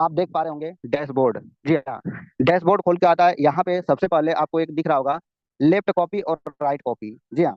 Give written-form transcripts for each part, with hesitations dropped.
आप देख पा रहे होंगे डैशबोर्ड। जी हाँ, डैशबोर्ड खोल के आता है। यहाँ पे सबसे पहले आपको एक दिख रहा होगा लेफ्ट कॉपी और राइट कॉपी। जी हाँ,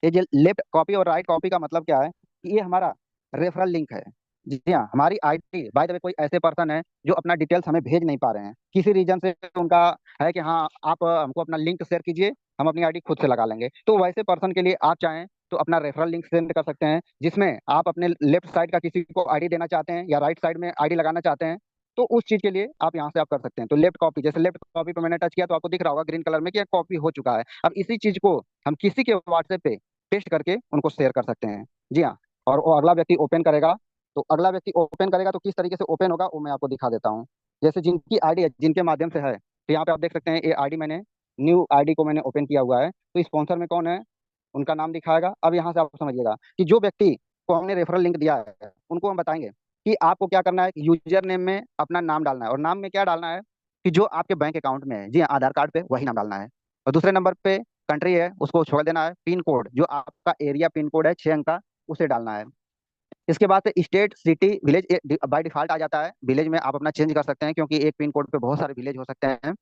ये जो लेफ्ट कॉपी और राइट कॉपी का मतलब क्या है कि ये हमारा रेफरल लिंक है। जी हाँ, हमारी आईडी बाय द वे कोई ऐसे पर्सन है जो अपना डिटेल्स हमें भेज नहीं पा रहे हैं, किसी रीजन से उनका है कि हाँ आप हमको अपना लिंक शेयर कीजिए, हम अपनी आईडी खुद से लगा लेंगे। तो वैसे पर्सन के लिए आप चाहें तो अपना रेफरल लिंक सेंड कर सकते हैं, जिसमें आप अपने लेफ्ट साइड का किसी को आईडी देना चाहते हैं या राइट साइड में आईडी लगाना चाहते हैं, तो उस चीज के लिए आप यहाँ से आप कर सकते हैं। तो लेफ्ट कॉपी, जैसे लेफ्ट कॉपी पे मैंने टच किया तो आपको दिख रहा होगा ग्रीन कलर में कि कॉपी हो चुका है। अब इसी चीज को हम किसी के व्हाट्सएप पे पेस्ट करके उनको शेयर कर सकते हैं। जी हाँ, और वो अगला व्यक्ति ओपन करेगा। तो अगला व्यक्ति ओपन करेगा तो किस तरीके से ओपन होगा वो मैं आपको दिखा देता हूँ। जैसे जिनकी आईडी है, जिनके माध्यम से है, तो यहाँ पे आप देख सकते हैं ये आईडी मैंने न्यू आईडी को मैंने ओपन किया हुआ है। तो स्पॉन्सर में कौन है, उनका नाम दिखाएगा। अब यहाँ से आप समझिएगा कि जो व्यक्ति को हमने रेफरल लिंक दिया है उनको हम बताएंगे कि आपको क्या करना है, यूजर नेम में अपना नाम डालना है, और नाम में क्या डालना है कि जो आपके बैंक अकाउंट में है, जी हाँ, आधार कार्ड पे वही नाम डालना है। और दूसरे नंबर पे कंट्री है उसको छोड़ देना है, पिन कोड जो आपका एरिया पिन कोड है 6 अंक का, उसे डालना है। इसके बाद से state, city, village by default आ जाता है। विलेज में आप अपना चेंज कर सकते हैं क्योंकि एक पिन कोड पे बहुत सारे विलेज हो सकते हैं।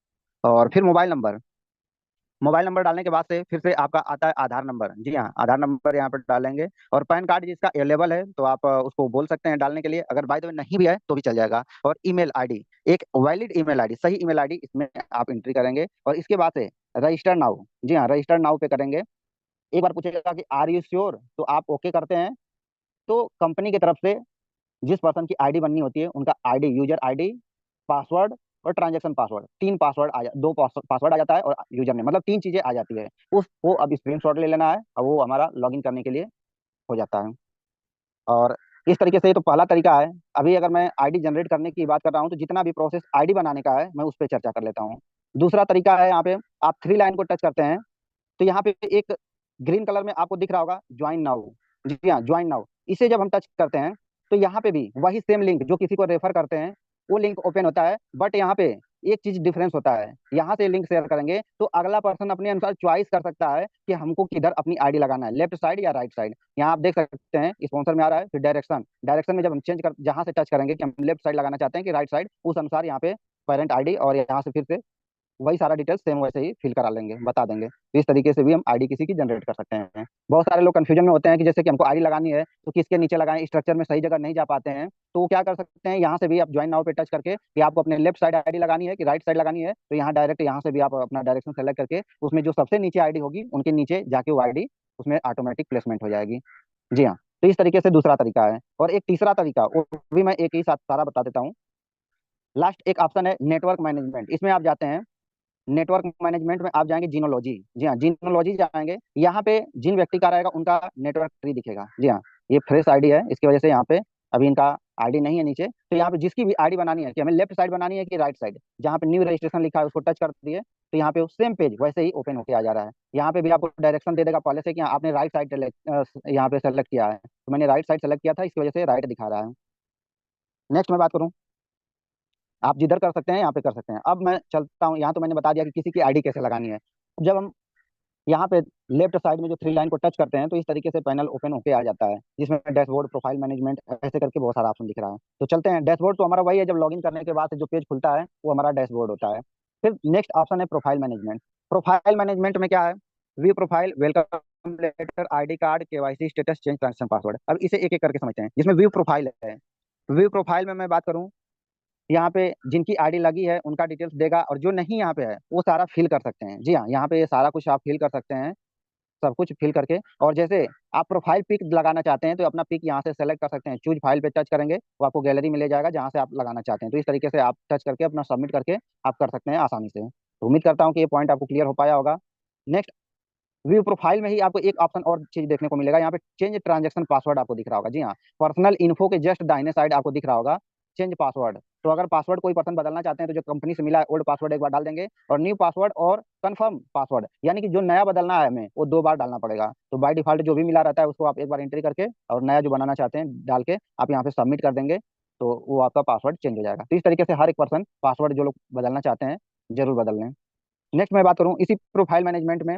और फिर मोबाइल नंबर, मोबाइल नंबर डालने के बाद से फिर से आपका आता है आधार नंबर। जी हाँ, आधार नंबर यहाँ पर डालेंगे। और पैन कार्ड जिसका अवेलेबल है तो आप उसको बोल सकते हैं डालने के लिए, अगर बाय द वे नहीं भी है तो भी चल जाएगा। और ईमेल आईडी, एक वैलिड ईमेल आईडी, सही ईमेल आईडी इसमें आप एंट्री करेंगे। और इसके बाद से रजिस्टर नाउ, जी हाँ, रजिस्टर नाउ पे करेंगे। एक बार पूछेगा कि आर यू श्योर, तो आप ओके करते हैं। तो कंपनी की तरफ से जिस पर्सन की आईडी बननी होती है उनका आईडी, यूजर आईडी, पासवर्ड और ट्रांजैक्शन पासवर्ड, तीन पासवर्ड आ जा दो पासवर्ड आ जाता है, और यूजर नेम, मतलब तीन चीजें आ जाती है। उसको अब स्क्रीनशॉट ले लेना है और वो हमारा लॉगिन करने के लिए हो जाता है। और इस तरीके से ये तो पहला तरीका है। अभी अगर मैं आईडी जनरेट करने की बात कर रहा हूँ तो जितना भी प्रोसेस आईडी बनाने का है मैं उस पर चर्चा कर लेता हूँ। दूसरा तरीका है, यहाँ पे आप थ्री लाइन को टच करते हैं तो यहाँ पे एक ग्रीन कलर में आपको दिख रहा होगा ज्वाइन नाउ। जी हाँ, ज्वाइन नाउ, इसे जब हम टच करते हैं तो यहाँ पे भी वही सेम लिंक जो किसी को रेफर करते हैं वो लिंक ओपन होता है। बट यहाँ पे एक चीज डिफरेंस होता है, यहाँ से लिंक शेयर करेंगे तो अगला पर्सन अपने अनुसार चॉइस कर सकता है कि हमको किधर अपनी आईडी लगाना है, लेफ्ट साइड या राइट साइड। यहाँ आप देख सकते हैं स्पॉन्सर में आ रहा है। फिर डायरेक्शन, डायरेक्शन में जब हम चेंज कर, जहाँ से टच करेंगे कि हम लेफ्ट साइड लगाना चाहते हैं कि राइट साइड, उस अनुसार यहाँ पे पेरेंट आईडी, और यहाँ से फिर से वही सारा डिटेल्स सेम वैसे ही फिल करा लेंगे, बता देंगे। तो इस तरीके से भी हम आईडी किसी की जनरेट कर सकते हैं। बहुत सारे लोग कंफ्यूजन में होते हैं कि जैसे कि हमको आईडी लगानी है तो किसके नीचे लगाएं, स्ट्रक्चर में सही जगह नहीं जा पाते हैं, तो वो क्या कर सकते हैं, यहाँ से भी आप ज्वाइन नाउ पे टच करके कि आपको अपने लेफ्ट साइड आईडी लगानी है कि राइट साइड लगानी है, तो यहाँ डायरेक्ट यहाँ से भी आप अपना डायरेक्शन सेलेक्ट करके उसमें जो सबसे नीचे आईडी होगी उनके नीचे जाके वो आईडी उसमें ऑटोमेटिक प्लेसमेंट हो जाएगी। जी हाँ, तो इस तरीके से दूसरा तरीका है। और एक तीसरा तरीका, वो भी मैं एक ही साथ सारा बता देता हूँ। लास्ट एक ऑप्शन है नेटवर्क मैनेजमेंट, इसमें आप जाते हैं। नेटवर्क मैनेजमेंट में आप जाएंगे जीनोलॉजी। जी हाँ, जीनोलॉजी जाएंगे, यहाँ पे जिन व्यक्ति का रहेगा उनका नेटवर्क ट्री दिखेगा। जी हाँ, ये फ्रेश आईडी है, इसकी वजह से यहाँ पे अभी इनका आईडी नहीं है नीचे। तो यहाँ पे जिसकी भी आईडी बनानी है कि हमें लेफ्ट साइड बनानी है कि राइट साइड, जहाँ पे न्यू रजिस्ट्रेशन लिखा है उसको टच कर दिए तो यहाँ पे सेम पेज वैसे ही ओपन होके आ जा रहा है। यहाँ पे भी आपको डायरेक्शन दे देगा पहले से कि आपने राइट साइड यहाँ पे सेलेक्ट किया है, तो मैंने राइट साइड सेलेक्ट किया था, इसकी वजह से राइट दिखा रहा है। नेक्स्ट मैं बात करूँ, आप जिधर कर सकते हैं यहाँ पे कर सकते हैं। अब मैं चलता हूँ, यहाँ तो मैंने बता दिया कि किसी की आईडी कैसे लगानी है। जब हम यहाँ पे लेफ्ट साइड में जो थ्री लाइन को टच करते हैं तो इस तरीके से पैनल ओपन होके आ जाता है, जिसमें डैशबोर्ड, प्रोफाइल मैनेजमेंट, ऐसे करके बहुत सारा ऑप्शन दिख रहा है। तो चलते हैं, डैशबोर्ड तो हमारा वही है, जब लॉगिन करने के बाद से जो पेज खुलता है वो हमारा डैशबोर्ड होता है। फिर नेक्स्ट ऑप्शन है प्रोफाइल मैनेजमेंट। प्रोफाइल मैनेजमेंट में क्या है, view profile, welcome letter, ID card, KYC status, change transaction password. अब इसे एक एक करके समझते हैं। जिसमें व्यू प्रोफाइल है, व्यू प्रोफाइल में मैं बात करूँ, यहाँ पे जिनकी आईडी लगी है उनका डिटेल्स देगा, और जो नहीं यहाँ पे है वो सारा फिल कर सकते हैं। जी हाँ, यहाँ पे ये सारा कुछ आप फिल कर सकते हैं, सब कुछ फिल करके। और जैसे आप प्रोफाइल पिक लगाना चाहते हैं तो अपना पिक यहाँ से सेलेक्ट कर सकते हैं, चूज फाइल पे टच करेंगे वो आपको गैलरी में ले जाएगा जहाँ से आप लगाना चाहते हैं। तो इस तरीके से आप टच करके अपना सबमिट करके आप कर सकते हैं आसानी से। तो उम्मीद करता हूँ कि ये पॉइंट आपको क्लियर हो पाया होगा। नेक्स्ट, व्यू प्रोफाइल में ही आपको एक ऑप्शन और चीज देखने को मिलेगा, यहाँ पे चेंज ट्रांजेक्शन पासवर्ड आपको दिख रहा होगा। जी हाँ, पर्सनल इन्फो के जस्ट दाहिने साइड आपको दिख रहा होगा चेंज पासवर्ड। तो अगर पासवर्ड कोई पर्सन बदलना चाहते हैं तो जो कंपनी से मिला है ओल्ड पासवर्ड एक बार डाल देंगे, और न्यू पासवर्ड और कंफर्म पासवर्ड, यानी कि जो नया बदलना है हमें वो 2 बार डालना पड़ेगा। तो बाय डिफॉल्ट जो भी मिला रहता है उसको आप एक बार एंट्री करके और नया जो बनाना चाहते हैं डाल के आप यहाँ पे सबमिट कर देंगे, तो वो आपका पासवर्ड चेंज हो जाएगा। तो इस तरीके से हर एक पर्सन पासवर्ड जो लोग बदलना चाहते हैं जरूर बदल लें। नेक्स्ट मैं बात करूँ इसी प्रोफाइल मैनेजमेंट में,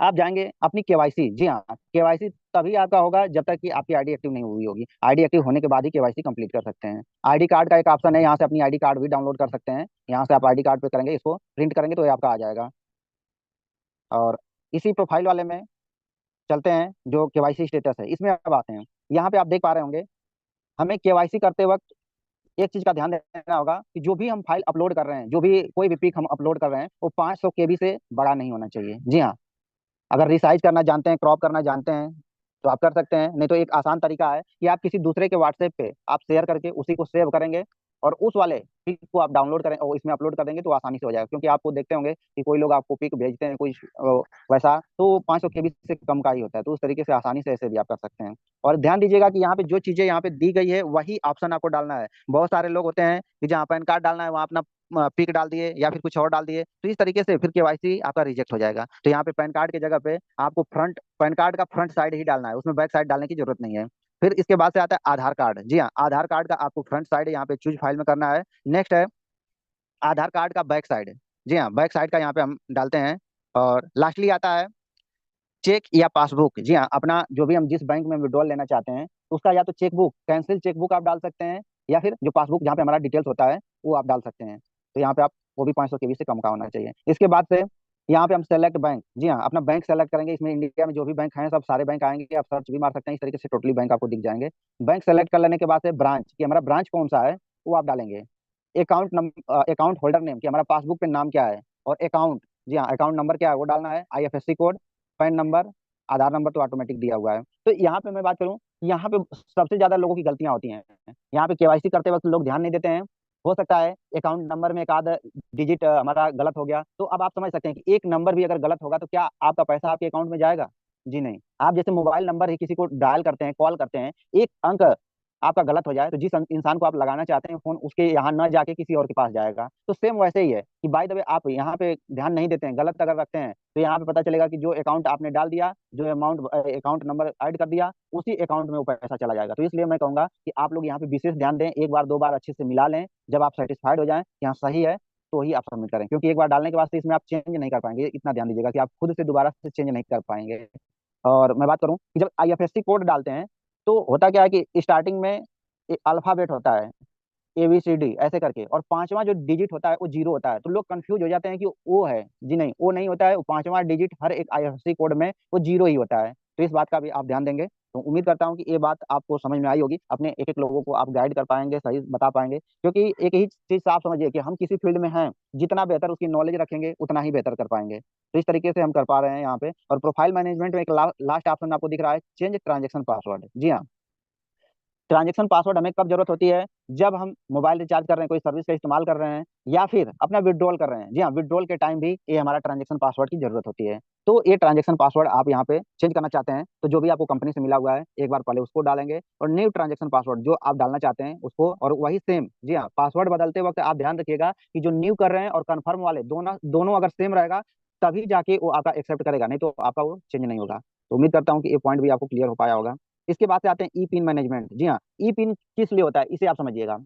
आप जाएंगे अपनी केवाईसी, जी हाँ, केवाईसी तभी आपका होगा जब तक कि आपकी आईडी एक्टिव नहीं हुई होगी। आईडी एक्टिव होने के बाद ही केवाईसी कंप्लीट कर सकते हैं। आईडी कार्ड का एक ऑप्शन है, यहाँ से अपनी आईडी कार्ड भी डाउनलोड कर सकते हैं। यहाँ से आप आईडी कार्ड पे करेंगे, इसको प्रिंट करेंगे तो ये आपका आ जाएगा। और इसी प्रोफाइल वाले में चलते हैं, जो केवाईसी स्टेटस है इसमें अब आते हैं। यहाँ पे आप देख पा रहे होंगे, हमें केवाईसी करते वक्त एक चीज का ध्यान देना होगा कि जो भी हम फाइल अपलोड कर रहे हैं, जो भी कोई भी पिक हम अपलोड कर रहे हैं, वो 500 केबी से बड़ा नहीं होना चाहिए। जी हाँ, अगर रिसाइज करना जानते हैं, क्रॉप करना जानते हैं तो आप कर सकते हैं, नहीं तो एक आसान तरीका है कि आप किसी दूसरे के व्हाट्सएप पे आप शेयर करके उसी को सेव करेंगे और उस वाले पिक को आप डाउनलोड करें और इसमें अपलोड कर देंगे तो आसानी से हो जाएगा। क्योंकि आपको देखते होंगे कि कोई लोग आपको पिक भेजते हैं, कोई वैसा तो 500 केबी से कम का ही होता है, तो उस तरीके से आसानी से ऐसे भी आप कर सकते हैं। और ध्यान दीजिएगा कि यहाँ पे जो चीजें यहाँ पे दी गई है वही ऑप्शन आपको डालना है। बहुत सारे लोग होते हैं कि जहाँ पैन कार्ड डालना है वहाँ अपना पिक डाल दिए या फिर कुछ और डाल दिए, तो इस तरीके से फिर केवाईसी आपका रिजेक्ट हो जाएगा। तो यहाँ पे पैन कार्ड की जगह पे आपको फ्रंट पैन कार्ड का फ्रंट साइड ही डालना है, उसमें बैक साइड डालने की जरूरत नहीं है। फिर इसके बाद से आता है आधार कार्ड। जी हाँ, आधार कार्ड का आपको फ्रंट साइड यहाँ पे चूज फाइल में करना है। नेक्स्ट है आधार कार्ड का बैक साइड। जी हाँ, बैक साइड का यहाँ पे हम डालते हैं। और लास्टली आता है चेक या पासबुक। जी हाँ, अपना जो भी हम जिस बैंक में विड्रॉल लेना चाहते हैं उसका या तो चेकबुक, कैंसिल चेकबुक आप डाल सकते हैं, या फिर जो पासबुक जहाँ पे हमारा डिटेल्स होता है वो आप डाल सकते हैं। तो यहाँ पे आप वो भी 500 केबी से कम का होना चाहिए। इसके बाद से यहाँ पे हम सेलेक्ट बैंक, जी हाँ, अपना बैंक सेलेक्ट करेंगे। इसमें इंडिया में जो भी बैंक हैं सब सारे बैंक आएंगे, आप सर्च भी मार सकते हैं, इस तरीके से टोटली बैंक आपको दिख जाएंगे। बैंक सेलेक्ट कर लेने के बाद से ब्रांच, कि हमारा ब्रांच कौन सा है वो आप डालेंगे। अकाउंट होल्डर नेम, कि हमारा पासबुक पे नाम क्या है, और अकाउंट, जी हाँ, अकाउंट नंबर क्या है वो डालना है, आईएफएससी कोड, पैन नंबर, आधार नंबर तो ऑटोमेटिक दिया हुआ है। तो यहाँ पे मैं बात करूँ, यहाँ पे सबसे ज्यादा लोगों की गलतियां होती हैं। यहाँ पे केवाईसी करते वक्त लोग ध्यान नहीं देते हैं। हो सकता है अकाउंट नंबर में एक आध डिजिट हमारा गलत हो गया, तो अब आप समझ सकते हैं कि एक नंबर भी अगर गलत होगा तो क्या आपका पैसा आपके अकाउंट में जाएगा? जी नहीं। आप जैसे मोबाइल नंबर ही किसी को डायल करते हैं, कॉल करते हैं, एक अंक आपका गलत हो जाए तो जिस इंसान को आप लगाना चाहते हैं फोन, उसके यहाँ न जाके किसी और के पास जाएगा। तो सेम वैसे ही है कि बाय द वे आप यहाँ पे ध्यान नहीं देते हैं, गलत अगर रखते हैं तो यहाँ पे पता चलेगा कि जो अकाउंट आपने डाल दिया, जो अमाउंट अकाउंट नंबर ऐड कर दिया, उसी अकाउंट में वो पैसा चला जाएगा। तो इसलिए मैं कहूंगा कि आप लोग यहाँ पे विशेष ध्यान दें, एक बार दो बार अच्छे से मिला लें, जब आप सेटिस्फाइड हो जाएं कि हाँ सही है तो ही आप सबमिट करें। क्योंकि एक बार डालने के बाद से इसमें आप चेंज नहीं कर पाएंगे, इतना ध्यान दीजिएगा कि आप खुद से दोबारा से चेंज नहीं कर पाएंगे। और मैं बात करूं कि जब आईएफएससी कोड डालते हैं तो होता क्या है कि स्टार्टिंग में अल्फाबेट होता है, ABCD ऐसे करके, और पांचवा जो डिजिट होता है वो जीरो होता है। तो लोग कंफ्यूज हो जाते हैं कि वो है। जी नहीं, वो नहीं होता है, वो पांचवा डिजिट हर एक आईएफएससी कोड में वो जीरो ही होता है। तो इस बात का भी आप ध्यान देंगे। तो उम्मीद करता हूँ कि ये बात आपको समझ में आई होगी, अपने एक एक लोगों को आप गाइड कर पाएंगे, सही बता पाएंगे। क्योंकि एक ही चीज साफ समझिए कि हम किसी फील्ड में हैं, जितना बेहतर उसकी नॉलेज रखेंगे उतना ही बेहतर कर पाएंगे। तो इस तरीके से हम कर पा रहे हैं यहाँ पे। और प्रोफाइल मैनेजमेंट में एक लास्ट ऑप्शन आपको दिख रहा है, चेंज ट्रांजेक्शन पासवर्ड। जी हाँ, ट्रांजेक्शन पासवर्ड हमें कब जरूरत होती है? जब हम मोबाइल रिचार्ज कर रहे हैं, कोई सर्विस का इस्तेमाल कर रहे हैं, या फिर अपना विड्रॉल कर रहे हैं। जी हाँ, विड्रॉल के टाइम भी ये हमारा ट्रांजेक्शन पासवर्ड की जरूरत होती है। तो ये ट्रांजेक्शन पासवर्ड आप यहाँ पे चेंज करना चाहते हैं तो जो भी आपको कंपनी से मिला हुआ है एक बार पहले उसको डालेंगे, और न्यू ट्रांजेक्शन पासवर्ड जो आप डालना चाहते हैं उसको, और वही सेम। जी हाँ, पासवर्ड बदलते वक्त आप ध्यान रखिएगा कि जो न्यू कर रहे हैं और कन्फर्म वाले दोनों दोनों अगर सेम रहेगा तभी जाके वो आपका एक्सेप्ट करेगा, नहीं तो आपका वो चेंज नहीं होगा। तो उम्मीद करता हूँ कि ये पॉइंट भी आपको क्लियर हो पाया होगा। इसके बाद से आते हैं ई पिन मैनेजमेंट। जी हाँ, ई पिन किस लिए होता है इसे आप समझिएगा।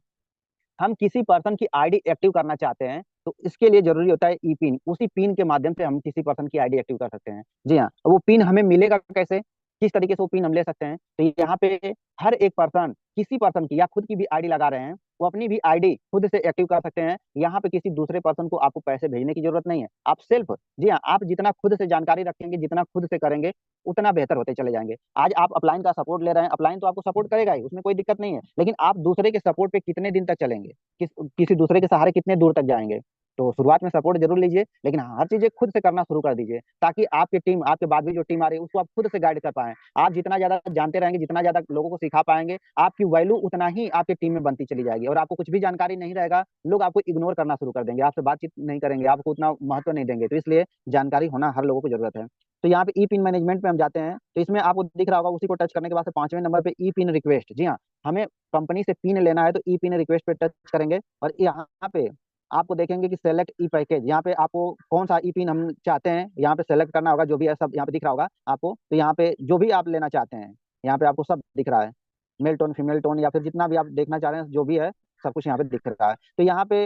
हम किसी पर्सन की आईडी एक्टिव करना चाहते हैं तो इसके लिए जरूरी होता है ई पिन। उसी पिन के माध्यम से हम किसी पर्सन की आईडी एक्टिव कर सकते हैं। जी हाँ, तो वो पिन हमें मिलेगा कैसे, किस तरीके से वो पिन हम ले सकते हैं? तो यहाँ पे हर एक पर्सन किसी पर्सन की या खुद की भी आईडी लगा रहे हैं, वो अपनी भी आईडी खुद से एक्टिव कर सकते हैं। यहाँ पे किसी दूसरे पर्सन को आपको पैसे भेजने की जरूरत नहीं है, आप सेल्फ, जी हाँ, आप जितना खुद से जानकारी रखेंगे, जितना खुद से करेंगे उतना बेहतर होते चले जाएंगे। आज आप अपलाइन का सपोर्ट ले रहे हैं, अपलाइन तो आपको सपोर्ट करेगा ही, उसमें कोई दिक्कत नहीं है, लेकिन आप दूसरे के सपोर्ट पे कितने दिन तक चलेंगे, किसी दूसरे के सहारे कितने दूर तक जाएंगे? तो शुरुआत में सपोर्ट जरूर लीजिए, लेकिन हर चीजें खुद से करना शुरू कर दीजिए, ताकि आपकी टीम, आपके बाद भी जो टीम आ रही है उसको आप खुद से गाइड कर पाएं। आप जितना ज्यादा जानते रहेंगे, जितना ज्यादा लोगों को सिखा पाएंगे, आपकी वैल्यू उतना ही आपकी टीम में बनती चली जाएगी। और आपको कुछ भी जानकारी नहीं रहेगा, लोग आपको इग्नोर करना शुरू कर देंगे, आपसे बातचीत नहीं करेंगे, आपको उतना महत्व नहीं देंगे। तो इसलिए जानकारी होना हर लोगों को जरूरत है। तो यहाँ पे ई पिन मैनेजमेंट पे हम जाते हैं, तो इसमें आपको दिख रहा होगा, उसी को टच करने के बाद से पांचवें नंबर पे ई पिन रिक्वेस्ट। जी हाँ, हमें कंपनी से पिन लेना है तो ई पिन रिक्वेस्ट पे टच करेंगे, और यहाँ पे आपको देखेंगे कि सेलेक्ट ई पैकेज, यहाँ पे आपको कौन सा ई पिन हम चाहते हैं यहाँ पे सेलेक्ट करना होगा। जो भी है सब यहाँ पे दिख रहा होगा आपको। तो यहाँ पे जो भी आप लेना चाहते हैं यहाँ पे आपको सब दिख रहा है, मेल टोन, फीमेल टोन, या फिर जितना भी आप देखना चाह रहे हैं जो भी है सब कुछ यहाँ पे दिख रहा है। तो यहाँ पे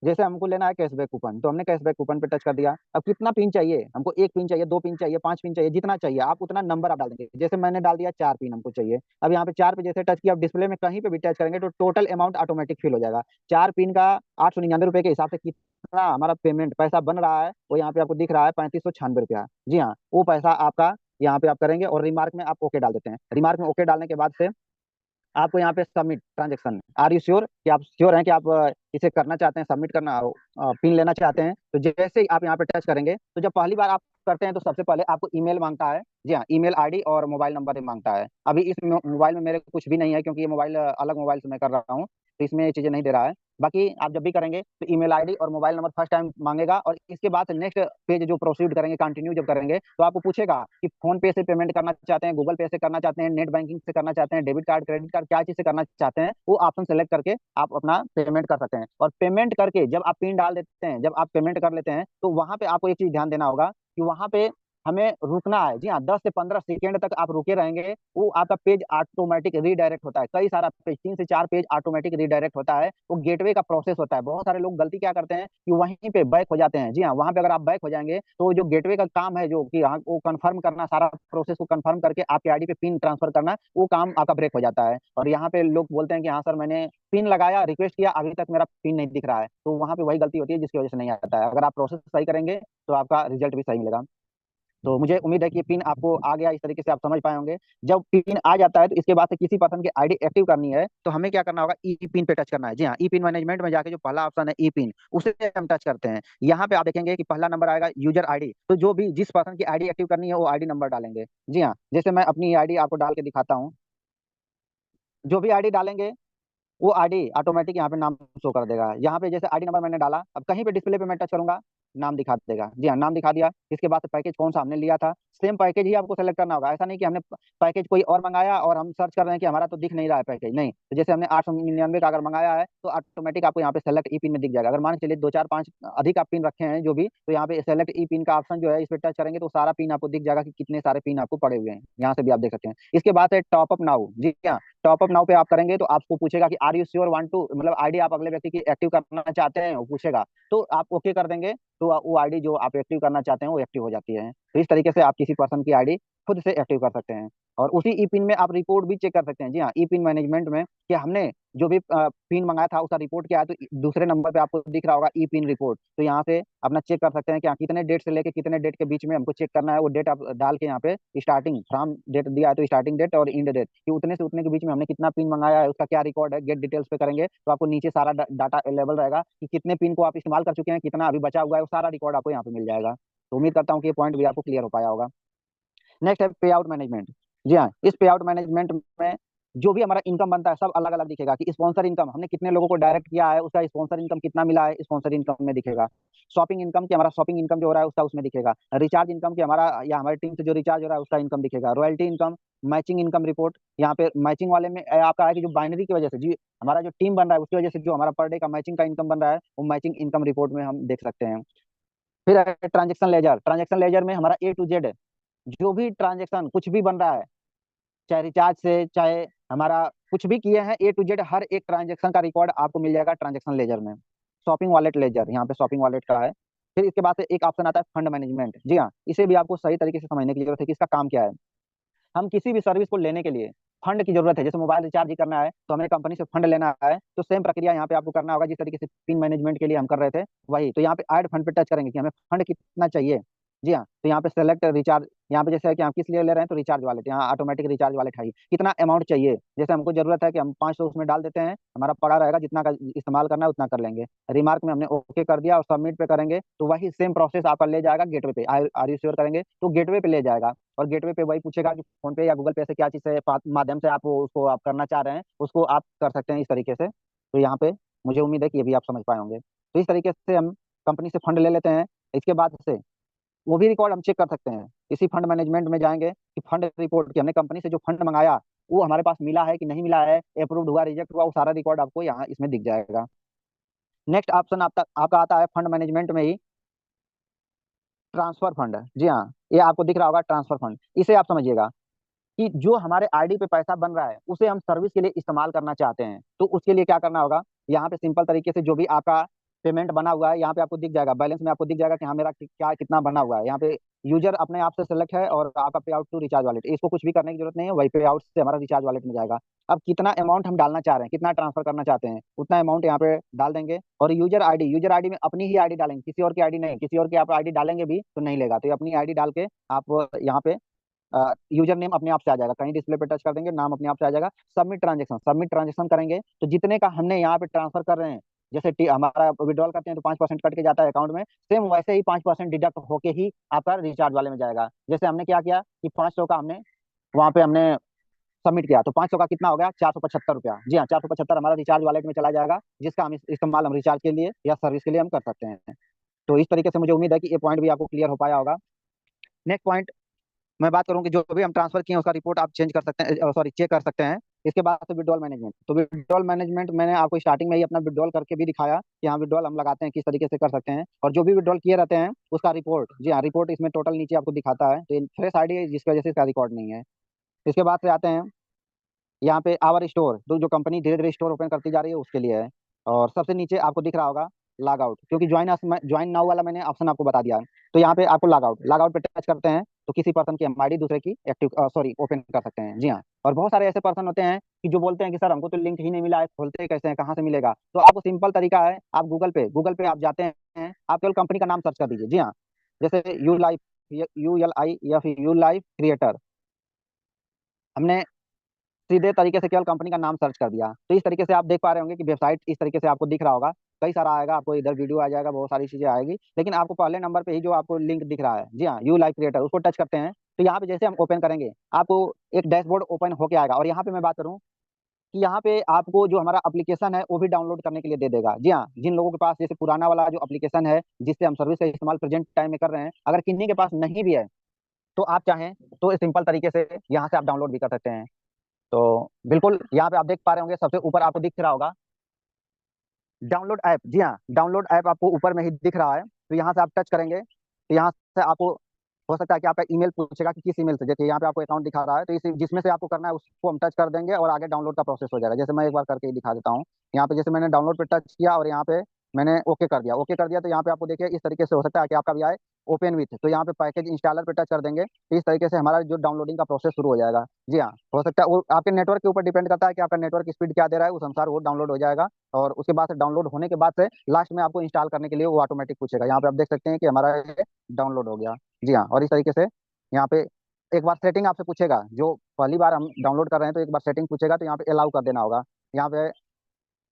जैसे हमको लेना है कैशबैक कूपन, तो हमने कैशबैक कूपन पे टच कर दिया। अब कितना पिन चाहिए हमको, 1 पिन चाहिए, 2 पिन चाहिए, 5 पिन चाहिए, जितना चाहिए आप उतना नंबर आप डाल देंगे। जैसे मैंने डाल दिया 4 पिन हमको चाहिए। अब यहाँ पे 4 पे जैसे टच किया, अब डिस्प्ले में कहीं पे भी टच करेंगे तो टोटल अमाउंट ऑटोमेटिक फिल हो जाएगा। 4 पिन का 899 रुपये के हिसाब से कितना हमारा पेमेंट पैसा बन रहा है, वो यहाँ पे आपको दिख रहा है 3596 रुपया। जी हाँ, वो पैसा आपका यहाँ पे आप करेंगे और रिमार्क में आप ओके डाल देते हैं। रिमार्क में ओके डालने के बाद से आपको यहाँ पे submit transaction, are you sure, कि आप श्योर हैं कि आप इसे करना चाहते हैं, सबमिट करना, पिन लेना चाहते हैं। तो जैसे ही आप यहाँ पे टच करेंगे, तो जब पहली बार आप करते हैं तो सबसे पहले आपको ईमेल मांगता है। जी हाँ, ईमेल आईडी और मोबाइल नंबर मांगता है। अभी इस मोबाइल में मेरे कुछ भी नहीं है, क्योंकि ये मोबाइल अलग मोबाइल से मैं कर रहा हूँ, तो इसमें ये चीज़ें नहीं दे रहा है। बाकी आप जब भी करेंगे तो ईमेल आईडी और मोबाइल नंबर फर्स्ट टाइम मांगेगा, और इसके बाद नेक्स्ट पेज जो प्रोसीड करेंगे, कंटिन्यू जब करेंगे, तो आपको पूछेगा कि फोन पे से पेमेंट करना चाहते हैं, गूगल पे से करना चाहते हैं, नेट बैंकिंग से करना चाहते हैं, डेबिट कार्ड, क्रेडिट कार्ड, क्या चीज़ से करना चाहते हैं, वो ऑप्शन सेलेक्ट करके आप अपना पेमेंट कर सकते हैं। और पेमेंट करके जब आप पिन डाल देते हैं, जब आप पेमेंट कर लेते हैं, तो वहां पे आपको एक चीज ध्यान देना होगा कि वहां पे हमें रुकना है। जी हाँ, 10 से 15 सेकेंड तक आप रुके रहेंगे, वो आपका पेज ऑटोमेटिक रीडायरेक्ट होता है। कई सारा पेज, 3 से 4 पेज ऑटोमेटिक रीडायरेक्ट होता है। वो गेटवे का प्रोसेस होता है। बहुत सारे लोग गलती क्या करते हैं कि वहीं पे बैक हो जाते हैं। जी हाँ, वहां पे अगर आप बैक हो जाएंगे तो जो गेटवे का काम है, जो कि हाँ, वो कंफर्म करना, सारा प्रोसेस को कंफर्म करके आपके आईडी पे पिन ट्रांसफर करना, वो काम आपका ब्रेक हो जाता है। और यहाँ पे लोग बोलते हैं कि हाँ सर, मैंने पिन लगाया, रिक्वेस्ट किया, अभी तक मेरा पिन नहीं दिख रहा है। तो वहां पे वही गलती होती है जिसकी वजह से नहीं आता है। अगर आप प्रोसेस सही करेंगे तो आपका रिजल्ट भी सही मिलेगा। तो मुझे उम्मीद है कि पिन आपको आ गया, इस तरीके से आप समझ पाए होंगे। जब पिन आ जाता है तो इसके बाद से किसी पर्सन की आईडी एक्टिव करनी है तो हमें क्या करना होगा, ई पिन पे टच करना है। जी हाँ, ई पिन मैनेजमेंट में जाके जो पहला ऑप्शन है ई पिन, उसे हम टच करते हैं। यहाँ पे आप देखेंगे कि पहला नंबर आएगा यूजर आईडी। तो जो भी जिस पर्सन की आईडी एक्टिव करनी है वो आईडी नंबर डालेंगे। जी हाँ, जैसे मैं अपनी आईडी आपको डाल के दिखाता हूँ। जो भी आईडी डालेंगे वो आईडी ऑटोमेटिक यहाँ पे नाम शो कर देगा। यहाँ पे जैसे आईडी नंबर मैंने डाला, अब कहीं पे डिस्प्ले पे मैं टच करूंगा, नाम दिखा देगा। जी हाँ, नाम दिखा दिया। इसके बाद से पैकेज कौन सा हमने लिया था, सेम पैकेज ही आपको सेलेक्ट करना होगा। ऐसा नहीं कि हमने पैकेज कोई और मंगाया और हम सर्च कर रहे हैं कि हमारा तो दिख नहीं रहा है पैकेज, नहीं। तो जैसे हमने 899 का अगर मंगाया है तो ऑटोमेटिक आपको यहाँ पे सेलेक्ट ई पिन में दिख जाएगा। अगर मान के चलिए 2 4 5 अधिक आप पिन रखे हैं जो भी, तो यहाँ पे सेलेक्ट ई पिन का ऑप्शन जो है, इस पर टच करेंगे तो सारा पिन आपको दिख जाएगा कि कितने सारे पिन आपको पड़े हुए हैं। यहाँ से भी आप देख सकते हैं। इसके बाद है टॉपअप नाउ। जी हाँ, टॉपअप नाउ पे आप करेंगे तो आपको पूछेगा कि are you sure want to, मतलब आईडी आप अगले व्यक्ति की एक्टिव करना चाहते हैं, वो पूछेगा। तो आप ओके कर देंगे तो वो आईडी जो आप एक्टिव करना चाहते हैं वो एक्टिव हो जाती है। तो इस तरीके से आप किसी पर्सन की आईडी खुद से एक्टिव कर सकते हैं। और उसी ई पिन में आप रिपोर्ट भी चेक कर सकते हैं। जी हाँ, ई पिन मैनेजमेंट में कि हमने जो भी पिन मंगाया था उसका रिपोर्ट क्या है, तो दूसरे नंबर पे आपको दिख रहा होगा ई पिन रिपोर्ट। तो यहाँ से अपना चेक कर सकते हैं कि हाँ, कितने डेट से लेके कितने डेट के बीच में हमको चेक करना है। वो डेट आप डाल के यहाँ पे स्टार्टिंग फ्रॉम डेट दिया है तो स्टार्टिंग डेट और एंड डेट, कि उतने से उतने के बीच में हमने कितना पिन मंगाया है, उसका क्या रिकॉर्ड है। गेट डिटेल्स पे करेंगे तो आपको नीचे सारा डाटा अवेलेबल रहेगा कि कितने पिन को आप इस्तेमाल कर चुके हैं, कितना अभी बचा हुआ है, वो सारा रिकॉर्ड आपको यहाँ पे मिल जाएगा। तो उम्मीद करता हूँ कि ये पॉइंट भी आपको क्लियर हो पाया होगा। नेक्स्ट है पे आउट मैनेजमेंट। जी हाँ, इस पे आउट मैनेजमेंट में जो भी हमारा इनकम बनता है सब अलग अलग दिखेगा, कि स्पॉन्सर इनकम हमने कितने लोगों को डायरेक्ट किया है, उसका स्पॉन्सर इनकम कितना मिला है, स्पॉन्सर इनकम में दिखेगा। शॉपिंग इनकम की हमारा शॉपिंग इनकम जो हो रहा है उसका उसमें दिखेगा। रिचार्ज इनकम की हमारा या हमारी टीम से जो रिचार्ज हो रहा है उसका इनकम दिखेगा। Royalty income, matching income report, यहाँ पे मैचिंग वाले में आपका है कि जो बाइनरी की वजह से जी हमारा जो टीम बन रहा है उसकी वजह से जो हमारा पर डे का मैचिंग का इनकम बन रहा है, वो मैचिंग इनकम रिपोर्ट में हम देख सकते हैं। फिर ट्रांजेक्शन लेजर, ट्रांजेक्शन लेजर में हमारा A to Z जो भी ट्रांजेक्शन कुछ भी बन रहा है, चाहे रिचार्ज से, चाहे हमारा कुछ भी किए हैं, A to Z हर एक ट्रांजेक्शन का रिकॉर्ड आपको मिल जाएगा ट्रांजेक्शन लेजर में। शॉपिंग वॉलेट लेजर, यहाँ पे शॉपिंग वॉलेट का है। फिर इसके बाद से एक ऑप्शन आता है फंड मैनेजमेंट। जी हाँ, इसे भी आपको सही तरीके से समझने की जरूरत है कि इसका काम क्या है। हम किसी भी सर्विस को लेने के लिए फंड की जरूरत है। जैसे मोबाइल रिचार्ज ही करना है तो हमें कंपनी से फंड लेना है, तो सेम प्रक्रिया यहाँ पे आपको करना होगा जिस तरीके से पिन मैनेजमेंट के लिए हम कर रहे थे वही। तो यहाँ पे ऐड फंड पे टच करेंगे कि हमें फंड कितना चाहिए। जी हाँ, तो यहाँ पे सेलेक्ट रिचार्ज, यहाँ पे जैसे है कि हम किस लिए ले रहे हैं तो रिचार्ज वालेट, यहाँ ऑटोमेटिक रिचार्ज वालेट है। कितना अमाउंट चाहिए, जैसे हमको जरूरत है कि हम 500 उसमें डाल देते हैं, हमारा पड़ा रहेगा, जितना का इस्तेमाल करना है उतना कर लेंगे। रिमार्क में हमने ओके कर दिया और सबमिट पे करेंगे तो वही सेम प्रोसेस आपका ले जाएगा गेटवे पे। आर यू श्योर करेंगे तो गेटवे पे ले जाएगा। और गेटवे पे वही पूछेगा कि फोन पे या गूगल पे से क्या चीज़ से माध्यम से आप उसको आप करना चाह रहे हैं, उसको आप कर सकते हैं इस तरीके से। तो यहाँ पे मुझे उम्मीद है कि ये भी आप समझ पाए होंगे। तो इस तरीके से हम कंपनी से फंड ले लेते हैं। इसके बाद से वो भी रिकॉर्ड हम चेक कर सकते हैं। इसी फंड मैनेजमेंट में जाएंगे कि फंड रिपोर्ट की हमने कंपनी से जो फंड मंगाया वो हमारे पास मिला है कि नहीं मिला है, अप्रूव्ड हुआ, रिजेक्ट हुआ, वो सारा रिकॉर्ड आपको यहाँ इसमें दिख जाएगा। नेक्स्ट ऑप्शन आपका आता है फंड मैनेजमेंट में ही ट्रांसफर फंड। जी हाँ, ये आपको दिख रहा होगा ट्रांसफर फंड। इसे आप समझिएगा कि जो हमारे आईडी पे पैसा बन रहा है उसे हम सर्विस के लिए इस्तेमाल करना चाहते हैं, तो उसके लिए क्या करना होगा। यहाँ पे सिंपल तरीके से जो भी आपका पेमेंट बना हुआ है, यहाँ पे आपको दिख जाएगा, बैलेंस में आपको दिख जाएगा कि हाँ मेरा क्या कितना बना हुआ है। यहाँ पे यूजर अपने आप से सेलेक्ट है और आपका पे आउट टू रिचार्ज वॉलेट, इसको कुछ भी करने की जरूरत नहीं है, वही पे आउट से हमारा रिचार्ज वॉलेट में जाएगा। अब कितना अमाउंट हम डालना चाह रहे हैं, कितना ट्रांसफर करना चाहते हैं, उतना अमाउंट यहाँ पे डाल देंगे। और यूजर आईडी में अपनी ही आईडी डालेंगे, किसी और की आईडी नहीं, किसी और की आप आईडी डालेंगे भी तो नहीं लेगा, तो ये अपनी आईडी डाल के आप यहाँ पे यूजर नेम अपने आप से आ जाएगा, कहीं डिस्प्ले पे टच कर देंगे, नाम अपने आप से आ जाएगा। सबमिट ट्रांजेक्शन करेंगे तो जितने का हमने यहाँ पे ट्रांसफर कर रहे हैं, जैसे हमारा विड्रॉल करते हैं तो 5% कट के जाता है अकाउंट में, सेम वैसे ही 5% डिडक्ट होके ही आपका रिचार्ज वाले में जाएगा। जैसे हमने क्या किया कि 500 का हमने वहाँ पे हमने सबमिट किया, तो 500 का कितना हो गया, 475 रुपया। जी हाँ, 475 हमारा रिचार्ज वॉलेट में चला जाएगा, जिसका हम इस्तेमाल हम रिचार्ज के लिए या सर्विस के लिए हम कर सकते हैं। तो इस तरीके से मुझे उम्मीद है कि ये पॉइंट भी आपको क्लियर हो पाया होगा। नेक्स्ट पॉइंट मैं बात करूं कि जो भी हम ट्रांसफर किए हैं उसका रिपोर्ट आप चेंज कर सकते हैं, सॉरी चेक कर सकते हैं। इसके बाद से विड्रॉल मैनेजमेंट, तो विड्रॉल मैनेजमेंट मैंने आपको स्टार्टिंग में ही अपना विड्रॉल करके भी दिखाया कि हाँ विड्रॉल हम लगाते हैं किस तरीके से कर सकते हैं, और जो भी विड्रॉल किए रहते हैं उसका रिपोर्ट, जी हाँ रिपोर्ट इसमें टोटल नीचे आपको दिखाता है, तो ये फ्रेश आईडी है जिसकी वजह से इसका रिकॉर्ड नहीं है। इसके बाद से आते हैं यहाँ पे आवर स्टोर, तो जो कंपनी धीरे धीरे स्टोर ओपन करती जा रही है उसके लिए है। और सबसे नीचे आपको दिख रहा होगा लॉग आउट, क्योंकि ज्वाइन नाउ वाला मैंने ऑप्शन आपको बता दिया है, तो यहाँ पे आपको लॉग आउट पे टच करते हैं तो किसी पर्सन की एमआईडी दूसरे की एक्टिव सॉरी ओपन कर सकते हैं। जी हाँ, और बहुत सारे ऐसे पर्सन होते हैं कि जो बोलते हैं कि सर हमको तो लिंक ही नहीं मिला है, खोलते कैसे हैं, कहाँ से मिलेगा, तो आपको सिंपल तरीका है, आप गूगल पे आप जाते हैं, आप केवल कंपनी का नाम सर्च कर दीजिए। जी हाँ, जैसे यू लाइफ, ULI या फिर यू लाइफ क्रिएटर, हमने सीधे तरीके से केवल कंपनी का नाम सर्च कर दिया, तो इस तरीके से आप देख पा रहे होंगे कि वेबसाइट इस तरीके से आपको दिख रहा होगा, कई सारा आएगा आपको, इधर वीडियो आ जाएगा, बहुत सारी चीजें आएगी, लेकिन आपको पहले नंबर पे ही जो आपको लिंक दिख रहा है, जी हाँ यू लाइव क्रिएटर, उसको टच करते हैं, तो यहाँ पे जैसे हम ओपन करेंगे आपको एक डैशबोर्ड ओपन होके आएगा, और यहाँ पे मैं बात करूँ कि यहाँ पे आपको जो हमारा एप्लीकेशन है वो भी डाउनलोड करने के लिए दे देगा। जी हाँ, जिन लोगों के पास जैसे पुराना वाला जो एप्लीकेशन है जिससे हम सर्विस का इस्तेमाल प्रेजेंट टाइम में कर रहे हैं, अगर किन्हीं के पास नहीं भी है तो आप चाहें तो सिंपल तरीके से यहाँ से आप डाउनलोड भी कर सकते हैं। तो बिल्कुल यहाँ पे आप देख पा रहे होंगे, सबसे ऊपर आपको दिख रहा होगा डाउनलोड ऐप। जी हाँ, डाउनलोड ऐप आपको ऊपर में ही दिख रहा है, तो यहाँ से आप टच करेंगे तो यहाँ से आपको हो सकता है कि आपका ईमेल पूछेगा कि किस ईमेल से, जैसे यहाँ पे आपको अकाउंट दिखा रहा है, तो इस जिसमें से आपको करना है उसको हम टच कर देंगे और आगे डाउनलोड का प्रोसेस हो जाएगा। जैसे मैं एक बार करके ही दिखा देता हूँ, यहाँ पे जैसे मैंने डाउनलोड पे टच किया और यहाँ पे मैंने ओके कर दिया, तो यहाँ पे आपको देखिए इस तरीके से हो सकता है कि आपका भी आए ओपन विथ, तो यहाँ पे पैकेज इंस्टॉलर पे टच कर देंगे, तो इस तरीके से हमारा जो डाउनलोडिंग का प्रोसेस शुरू हो जाएगा। जी हाँ, हो सकता है वो आपके नेटवर्क के ऊपर डिपेंड करता है कि आपका नेटवर्क स्पीड क्या दे रहा है, उस अनुसार वो डाउनलोड हो जाएगा। और उसके बाद से डाउनलोड होने के बाद से लास्ट में आपको इंस्टॉल करने के लिए वो ऑटोमेटिक पूछेगा, यहाँ पे आप देख सकते हैं कि हमारा ये डाउनलोड हो गया। जी हाँ, और इस तरीके से यहाँ पे एक बार सेटिंग आपसे पूछेगा, जो पहली बार हम डाउनलोड कर रहे हैं तो एक बार सेटिंग पूछेगा, तो यहाँ पे अलाउ कर देना होगा। यहाँ पे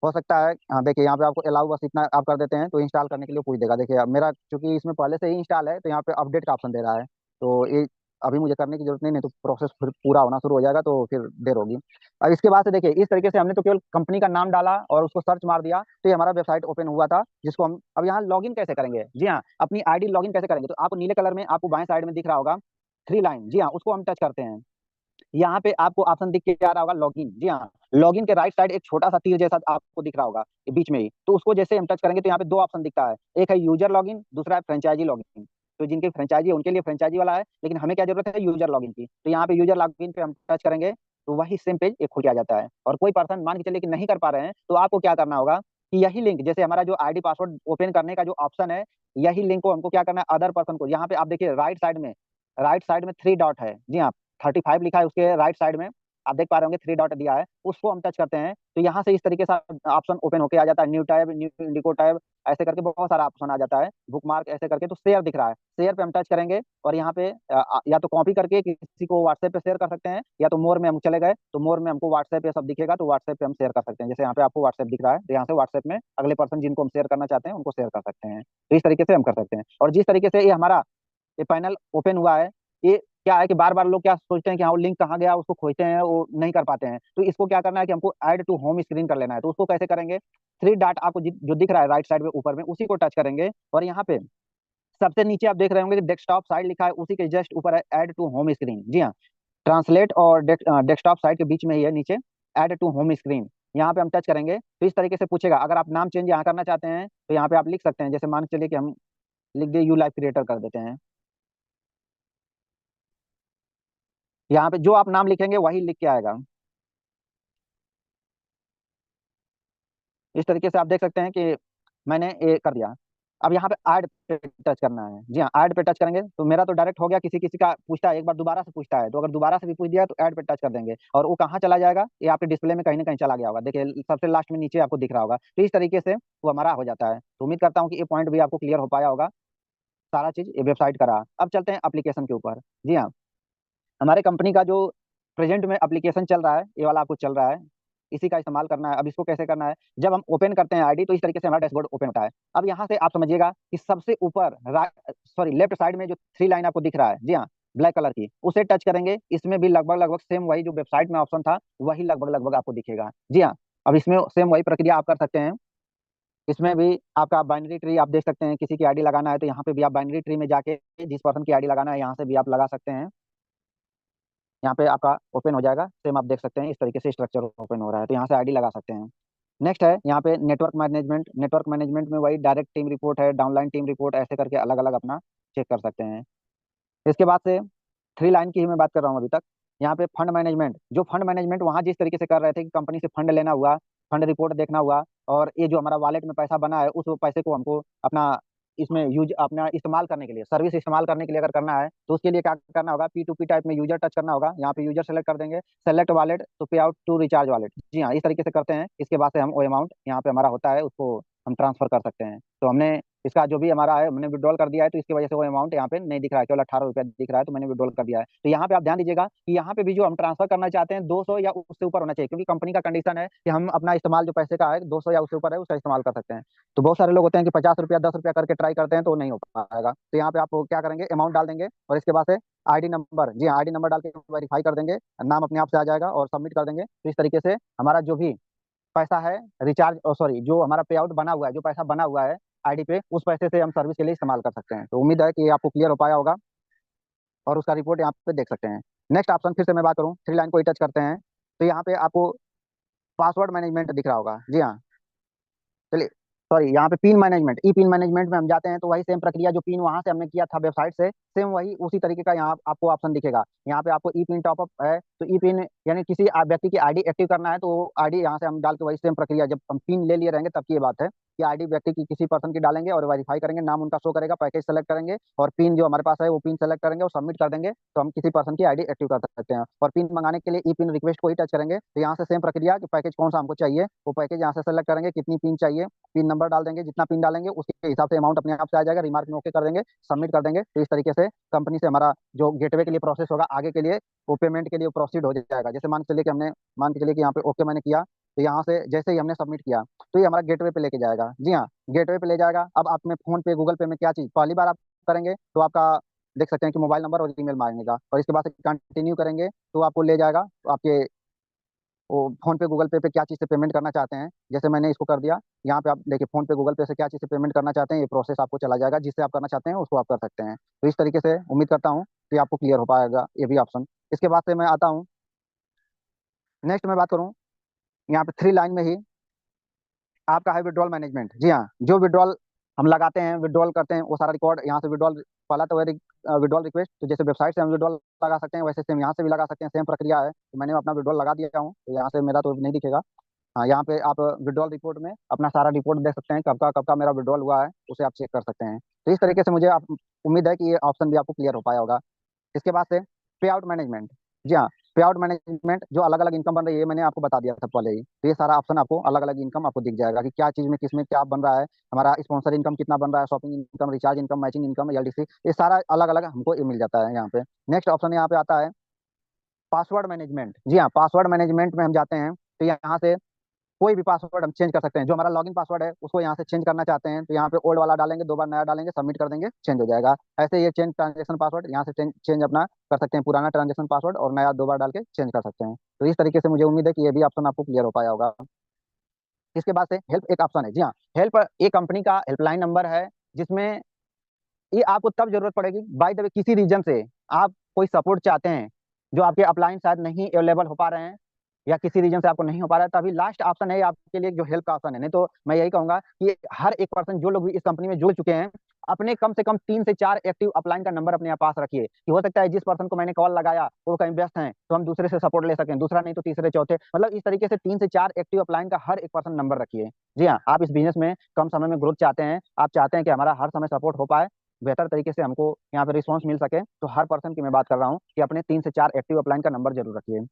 हो सकता है, हाँ देखिए यहाँ पे आपको अलाउ बस इतना आप कर देते हैं तो इंस्टॉल करने के लिए पूछ देगा। देखिए अब मेरा चूंकि इसमें पहले से ही इंस्टॉल है तो यहाँ पे अपडेट का ऑप्शन दे रहा है, तो ये अभी मुझे करने की जरूरत नहीं, नहीं तो प्रोसेस फिर पूरा होना शुरू हो जाएगा तो फिर देर होगी। अब इसके बाद से देखिए इस तरीके से हमने तो केवल कंपनी का नाम डाला और उसको सर्च मार दिया, तो ये हमारा वेबसाइट ओपन हुआ था, जिसको हम अब यहाँ लॉगिन कैसे करेंगे। जी हाँ, अपनी आईडी लॉगिन कैसे करेंगे, तो आपको नीले कलर में आपको बाएं साइड में दिख रहा होगा 3 लाइन, जी हाँ उसको हम टच करते हैं, यहाँ पे आपको ऑप्शन दिख के आ रहा होगा लॉगिन। जी हाँ, लॉगिन के राइट साइड एक छोटा सा तीर जैसा आपको दिख रहा होगा बीच में ही, तो उसको जैसे हम टच करेंगे तो यहाँ पे 2 ऑप्शन दिखता है, एक है यूजर लॉगिन, दूसरा है फ्रेंचाइजी लॉगिन। तो जिनके फ्रेंचाइजी है उनके लिए फ्रेंचाइजी वाला है, लेकिन हमें क्या जरूरत है यूजर लॉगिन की, तो यहाँ पे यूजर लॉगिन पे हम टच करेंगे तो वही सेम पेज एक खुल के आ जाता है। और कोई पर्सन मान के चलिए कि नहीं कर पा रहे हैं, तो आपको क्या करना होगा कि यही लिंक, जैसे हमारा जो आईडी पासवर्ड ओपन करने का जो ऑप्शन है, यही लिंक को हमको क्या करना है अदर पर्सन को, यहाँ पे आप देखिए राइट साइड में 3 डॉट है। जी हाँ, 35 लिखा है, उसके राइट साइड में आप देख पा रहे होंगे 3 डॉट दिया है, उसको हम टच करते हैं तो यहाँ से इस तरीके से ऑप्शन ओपन होके आ जाता है, न्यू टैब, न्यू इंडिको टैब, ऐसे करके बहुत सारा ऑप्शन आ जाता है, बुक मार्क ऐसे करके, तो शेयर दिख रहा है, शेयर पे हम टच करेंगे और यहाँ पे या तो कॉपी करके किसी को व्हाट्सएप पे शेयर कर सकते हैं, या तो मोर में हम चले गए तो मोर में हमको व्हाट्सएप पे सब दिखेगा, तो व्हाट्सएप पे हम शेयर कर सकते हैं। जैसे यहाँ पे आपको व्हाट्सएप दिख रहा है, तो यहाँ से व्हाट्सएप में अगले पर्सन जिनको हम शेयर करना चाहते हैं उनको शेयर कर सकते हैं, तो इस तरीके से हम कर सकते हैं। और जिस तरीके से ये हमारा ये पैनल ओपन हुआ है, ये क्या है कि बार बार लोग क्या सोचते हैं कि हाँ वो लिंक कहाँ गया, उसको खोजते हैं वो नहीं कर पाते हैं, तो इसको क्या करना है कि हमको ऐड टू होम स्क्रीन कर लेना है, तो उसको कैसे करेंगे, 3 डॉट आपको जो दिख रहा है राइट साइड में ऊपर में, उसी को टच करेंगे और यहाँ पे सबसे नीचे आप देख रहे होंगे कि डेस्कटॉप साइड लिखा है, उसी के जस्ट ऊपर है ऐड टू होम स्क्रीन। जी हाँ, ट्रांसलेट और डेस्कटॉप साइड के बीच में ही है नीचे ऐड टू होम स्क्रीन, यहाँ पे हम टच करेंगे तो इस तरीके से पूछेगा। अगर आप नाम चेंज यहाँ करना चाहते हैं तो यहाँ पे आप लिख सकते हैं, जैसे मान के चलिए कि हम लिख दिए यू लाइफ क्रिएटर कर देते हैं, यहाँ पे जो आप नाम लिखेंगे वही लिख के आएगा। इस तरीके से आप देख सकते हैं कि मैंने ये कर दिया। अब यहाँ पे ऐड पे टच करना है। जी हाँ, ऐड पे टच करेंगे तो मेरा तो डायरेक्ट हो गया, किसी किसी का पूछता है, एक बार दोबारा से पूछता है, तो अगर दोबारा से भी पूछ दिया तो ऐड पे टच कर देंगे और वो कहाँ चला जाएगा, ये आपके डिस्प्ले में कहीं ना कहीं चला गया होगा, देखिए सबसे लास्ट में नीचे आपको दिख रहा होगा। तो इस तरीके से वो हमारा हो जाता है। तो उम्मीद करता हूँ कि ये पॉइंट भी आपको क्लियर हो पाया होगा, सारा चीज ये वेबसाइट का रहा। अब चलते हैं एप्लीकेशन के ऊपर। जी हाँ, हमारे कंपनी का जो प्रेजेंट में एप्लीकेशन चल रहा है, ये वाला आपको चल रहा है, इसी का इस्तेमाल करना है। अब इसको कैसे करना है, जब हम ओपन करते हैं आईडी तो इस तरीके से हमारा डैशबोर्ड ओपन होता है। अब यहाँ से आप समझिएगा कि सबसे ऊपर सॉरी लेफ्ट साइड में जो थ्री लाइन आपको दिख रहा है, जी हाँ, ब्लैक कलर की, उसे टच करेंगे। इसमें भी लगभग लगभग सेम वही जो वेबसाइट में ऑप्शन था, वही लगभग लगभग आपको दिखेगा। जी हाँ, अब इसमें सेम वही प्रक्रिया आप कर सकते हैं। इसमें भी आपका बाइनरी ट्री आप देख सकते हैं, किसी की आईडी लगाना है तो यहाँ पे भी आप बाइनरी ट्री में जाके जिस पर्सन की आईडी लगाना है यहाँ से भी आप लगा सकते हैं। यहाँ पे आपका ओपन हो जाएगा, सेम आप देख सकते हैं इस तरीके से स्ट्रक्चर ओपन हो रहा है, तो यहाँ से आईडी लगा सकते हैं। नेक्स्ट है यहाँ पे नेटवर्क मैनेजमेंट। नेटवर्क मैनेजमेंट में वही डायरेक्ट टीम रिपोर्ट है, डाउनलाइन टीम रिपोर्ट, ऐसे करके अलग अलग अपना चेक कर सकते हैं। इसके बाद से थ्री लाइन की ही मैं बात कर रहा हूँ अभी तक। यहाँ पे फंड मैनेजमेंट, जो फंड मैनेजमेंट वहाँ जिस तरीके से कर रहे थे कि कंपनी से फंड लेना हुआ, फंड रिपोर्ट देखना हुआ, और ये जो हमारा वॉलेट में पैसा बना है उस पैसे को हमको अपना इसमें यूज अपना इस्तेमाल करने के लिए, सर्विस इस्तेमाल करने के लिए अगर करना है तो उसके लिए क्या करना होगा, P2P टाइप में यूजर टच करना होगा। यहाँ पे यूजर सेलेक्ट कर देंगे, सेलेक्ट वॉलेट टू पे आउट टू रिचार्ज वॉलेट। जी हाँ, इस तरीके से करते हैं। इसके बाद से हम वो अमाउंट यहाँ पे हमारा होता है उसको हम ट्रांसफर कर सकते हैं। तो हमने इसका जो भी हमारा है हमने विड्रॉल कर दिया है, तो इसकी वजह से वो अमाउंट यहाँ पे नहीं दिख रहा है, केवल 18 रुपया दिख रहा है, तो मैंने विड्रॉल कर दिया है। तो यहाँ पे आप ध्यान दीजिएगा कि यहाँ पे भी जो हम ट्रांसफर करना चाहते हैं 200 या उससे ऊपर होना चाहिए, क्योंकि कंपनी का कंडीशन है कि हम अपना इस्तेमाल जो पैसे का है 200 या उससे ऊपर है उसका इस्तेमाल कर सकते हैं। तो बहुत सारे लोग होते हैं कि 50 रुपया 10 रुपया करके ट्राई करते हैं तो नहीं हो पाएगा। तो यहाँ पे आप क्या करेंगे, अमाउंट डाल देंगे और इसके बाद से आईडी नंबर, जी हाँ, आईडी नंबर डाल के वेरीफाई कर देंगे, नाम अपने आप से आ जाएगा और सबमिट कर देंगे। तो इस तरीके से हमारा जो भी पैसा है रिचार्ज, सॉरी जो हमारा पे आउट बना हुआ है, जो पैसा बना हुआ है आईडी पे, उस पैसे से हम सर्विस के लिए इस्तेमाल कर सकते हैं। तो उम्मीद है कि ये आपको क्लियर हो पाया होगा और उसका रिपोर्ट यहाँ पे देख सकते हैं। नेक्स्ट ऑप्शन फिर से मैं बात करूँ, थ्री लाइन को ही टच करते हैं तो यहाँ पे आपको पासवर्ड मैनेजमेंट दिख रहा होगा। जी हाँ, चलिए, सॉरी यहाँ पे पिन मैनेजमेंट, ई पिन मैनेजमेंट में हम जाते हैं तो वही सेम प्रक्रिया, जो पिन वहां से हमने किया था वेबसाइट से, सेम वही उसी तरीके का यहाँ आपको ऑप्शन दिखेगा। यहाँ पे आपको ई पिन टॉपअप है, तो ई पिन यानी किसी व्यक्ति की आईडी एक्टिव करना है तो आईडी यहाँ से हम डाल के वही सेम प्रक्रिया, जब हम पिन ले लिए रहेंगे तब की ये बात है कि आईडी व्यक्ति की किसी पर्सन की डालेंगे और वेरीफाई करेंगे, नाम उनका शो करेगा, पैकेज सेलेक्ट करेंगे और पिन जो हमारे पास है वो पिन सेलेक्ट करेंगे और सबमिट कर देंगे, तो हम किसी पर्सन की आईडी एक्टिव कर सकते हैं। और पिन मंगाने के लिए ई पिन रिक्वेस्ट को ही टच करेंगे तो यहाँ से सेम प्रक्रिया कि पैकेज कौन सा हमको चाहिए, वो पैकेज यहाँ से सेलेक्ट करेंगे, कितनी पिन चाहिए, पिन नंबर डाल देंगे, जितना पिन डालेंगे उसके हिसाब से अमाउंट अपने आप से आ जाएगा, रिमार्क में ओके कर देंगे, सबमिट कर देंगे। तो इस तरीके से कंपनी से हमारा जो गेटवे के लिए प्रोसेस होगा आगे के लिए, वो पेमेंट के लिए प्रोसीड हो जाएगा। जैसे मान के चलिए कि यहाँ पे ओके मैंने किया, तो यहाँ से जैसे ही हमने सबमिट किया तो ये हमारा गेटवे पे लेके जाएगा। जी हाँ, गेटवे पे ले जाएगा। अब आप में फोन पे गूगल पे में क्या चीज़ पहली बार आप करेंगे तो आपका देख सकते हैं कि मोबाइल नंबर और ईमेल मांगेगा, और इसके बाद से कंटिन्यू करेंगे तो आपको ले जाएगा आपके वो फोन पे गूगल पे क्या चीज़ से पेमेंट करना चाहते हैं। जैसे मैंने इसको कर दिया, यहाँ पे आप देखिए फोन पे गूगल पे से क्या चीज़ से पेमेंट करना चाहते हैं, ये प्रोसेस आपको चला जाएगा, जिससे आप करना चाहते हैं उसको आप कर सकते हैं। तो इस तरीके से उम्मीद करता हूँ कि आपको क्लियर हो पाएगा ये भी ऑप्शन। इसके बाद से मैं आता हूँ, नेक्स्ट मैं बात करूँ यहाँ पे थ्री लाइन में ही आपका है विड्रॉल मैनेजमेंट। जी हाँ, जो विड्रॉल हम लगाते हैं, विड्रॉल करते हैं, वो सारा रिकॉर्ड यहाँ से विड्रॉल, पहला तो विड्रॉल रिक्वेस्ट, तो जैसे वेबसाइट से हम विड्रॉल लगा सकते हैं वैसे सेम यहाँ से भी लगा सकते हैं, सेम प्रक्रिया है। तो मैंने अपना विड्रॉल लगा दिया हूँ, तो यहाँ से मेरा तो नहीं दिखेगा। हाँ, यहाँ पे आप विड्रॉल रिपोर्ट में अपना सारा रिपोर्ट देख सकते हैं, कब का मेरा विड्रॉल हुआ है उसे आप चेक कर सकते हैं। तो इस तरीके से मुझे आप उम्मीद है कि ये ऑप्शन भी आपको क्लियर हो पाया होगा। इसके बाद से पे आउट मैनेजमेंट। जी हाँ, पे आउट मैनेजमेंट, जो अलग अलग इनकम बन रही है, मैंने आपको बता दिया था पहले ही, तो ये सारा ऑप्शन आपको अलग अलग इनकम आपको दिख जाएगा कि क्या चीज़ में किस में क्या बन रहा है, हमारा स्पॉन्सर इनकम कितना बन रहा है, shopping income, recharge income, matching income, LDC, ये सारा अलग अलग हमको ये मिल जाता है यहाँ पे। नेक्स्ट ऑप्शन यहाँ पे आता है पासवर्ड मैनेजमेंट। जी हाँ, पासवर्ड मैनेजमेंट में हम जाते हैं तो यहाँ से कोई भी पासवर्ड हम चेंज कर सकते हैं। जो हमारा लॉगिन पासवर्ड है उसको यहाँ से चेंज करना चाहते हैं तो यहाँ पे ओल्ड वाला डालेंगे, दो बार नया डालेंगे, सबमिट कर देंगे, चेंज हो जाएगा। ऐसे ये चेंज ट्रांजेक्शन पासवर्ड यहाँ से चेंज अपना कर सकते हैं, पुराना ट्रांजेक्शन पासवर्ड और नया दो बार डाल के चेंज कर सकते हैं। तो इस तरीके से मुझे उम्मीद है कि ये भी ऑप्शन आपको क्लियर हो पाया होगा। इसके बाद से हेल्प एक ऑप्शन है। जी हाँ, हेल्प एक कंपनी का हेल्पलाइन नंबर है, जिसमें ये आपको तब जरूरत पड़ेगी बाय द वे किसी रीजन से आप कोई सपोर्ट चाहते हैं, जो आपके अपलाइन शायद नहीं अवेलेबल हो पा रहे हैं या किसी रीजन से आपको नहीं हो पा रहा है, तभी लास्ट ऑप्शन है आपके लिए जो हेल्प का ऑप्शन है। नहीं तो मैं यही कहूंगा कि हर एक पर्सन जो लोग भी इस कंपनी में जुड़ चुके हैं अपने कम से कम 3 से 4 एक्टिव अपलाइन का नंबर अपने पास रखिए, कि हो सकता है जिस पर्सन को मैंने कॉल लगाया वो कहीं व्यस्त हैं, तो हम दूसरे से सपोर्ट ले सकें, दूसरा नहीं तो तीसरे चौथे, मतलब इस तरीके से 3 से 4 एक्टिव अपलाइन का हर एक पर्सन नंबर रखिए। जी हाँ, आप इस बिजनेस में कम समय में ग्रोथ चाहते हैं, आप चाहते हैं कि हमारा हर समय सपोर्ट हो पाए, बेहतर तरीके से हमको यहाँ पे रिस्पॉन्स मिल सके, तो हर पर्सन की मैं बात कर रहा हूँ कि अपने 3 से 4 एक्टिव अपलाइन का नंबर जरूर रखिए।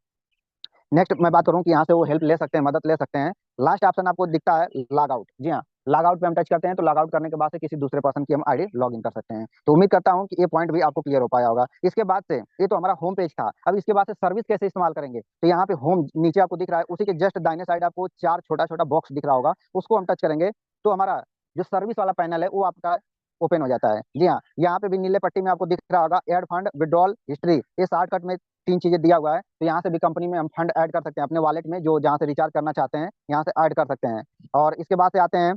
नेक्स्ट मैं बात करूँ कि यहाँ से वो हेल्प ले सकते हैं, मदद ले सकते हैं। लास्ट ऑप्शन आपको दिखता है लॉग आउट। जी हाँ, लॉग आउट पे हम टच करते हैं तो लॉग आउट करने के बाद से किसी दूसरे पर्सन की हम आईडी लॉग इन कर सकते हैं। तो उम्मीद करता हूँ कि ये पॉइंट भी आपको क्लियर हो पाया होगा। इसके बाद से ये तो हमारा होम पेज था, अब इसके बाद से सर्विस कैसे इस्तेमाल करेंगे, तो यहाँ पे होम नीचे आपको दिख रहा है, उसी के जस्ट दाहिने साइड आपको 4 छोटा छोटा बॉक्स दिख रहा होगा, उसको हम टच करेंगे तो हमारा जो सर्विस वाला पैनल है वो आपका ओपन हो जाता है। जी हाँ, यहाँ पे भी नीले पट्टी में आपको दिख रहा होगा ऐड फंड विड्रॉल हिस्ट्री, ये शॉर्टकट में 3 चीजें दिया हुआ है, तो यहाँ से भी कंपनी में हम फंड ऐड कर सकते हैं अपने वॉलेट में, जो जहाँ से रिचार्ज करना चाहते हैं यहाँ से ऐड कर सकते हैं। और इसके बाद से आते हैं,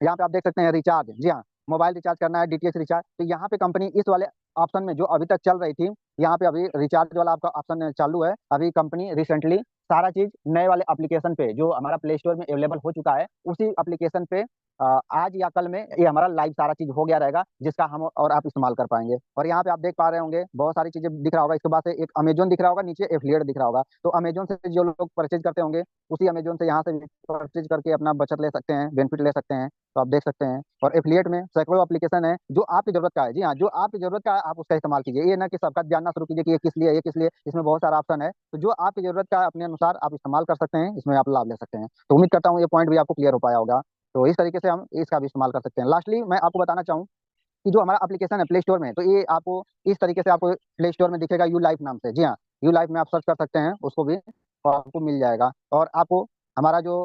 यहाँ पे आप देख सकते हैं रिचार्ज। जी हाँ, मोबाइल रिचार्ज करना है, डीटीएच रिचार्ज, तो यहाँ पे कंपनी इस वाले ऑप्शन में जो अभी तक चल रही थी, यहाँ पे अभी रिचार्ज वाला आपका ऑप्शन चालू है। अभी कंपनी रिसेंटली सारा चीज नए वाले एप्लीकेशन पे जो हमारा प्ले स्टोर में अवेलेबल हो चुका है, उसी एप्लीकेशन पे आज या कल में ये हमारा लाइव सारा चीज हो गया रहेगा, जिसका हम और आप इस्तेमाल कर पाएंगे। और यहाँ पे आप देख पा रहे होंगे बहुत सारी चीजें दिख रहा होगा, इसके बाद से एक अमेजोन दिख रहा होगा, नीचे एफिलिएट दिख रहा होगा, तो अमेजोन से जो लोग परचेज करते होंगे उसी अमेजोन से यहाँ से परचेज करके अपना बचत ले सकते हैं, बेनिफिट ले सकते हैं, तो आप देख सकते हैं। और एफिलिएट में सैकड़ों एप्लीकेशन है जो आपकी जरूरत का है। जी हाँ, जो आपकी जरूरत का है आप उसका इस्तेमाल कीजिए, ये ना कि सबका जानना शुरू कीजिए कि ये किस लिए ये किस लिए, इसमें बहुत सारा ऑप्शन है, तो जो आपकी जरूरत का है अपने अनुसार आप इस्तेमाल कर सकते हैं, इसमें आप लाभ ले सकते हैं। तो उम्मीद करता हूँ ये पॉइंट भी आपको क्लियर हो पाया होगा। तो इस तरीके से हम इसका भी इस्तेमाल कर सकते हैं। लास्टली मैं आपको बताना चाहूँ कि जो हमारा एप्लीकेशन है प्ले स्टोर में, तो ये आपको इस तरीके से आपको प्ले स्टोर में दिखेगा यू लाइफ नाम से। जी हाँ, यू लाइफ में आप सर्च कर सकते हैं उसको भी, और आपको मिल जाएगा। और आपको हमारा जो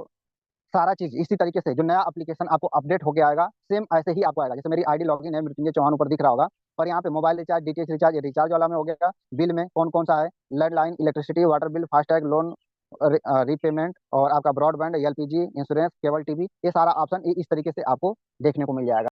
सारा चीज इसी तरीके से जो नया एप्लीकेशन आपको अपडेट होके आएगा, सेम ऐसे ही आपको आएगा। जैसे मेरी आईडी लॉगिन है मृत्युंजय चौहान ऊपर दिख रहा होगा, और यहाँ पे मोबाइल रिचार्ज, डीटीएच रिचार्ज, ये रिचार्ज वाला में हो गया। बिल में कौन कौन सा है, landline, electricity, water bill, FASTag, loan repayment, और आपका broadband, LPG, insurance, cable TV, ये सारा ऑप्शन इस तरीके से आपको देखने को मिल जाएगा।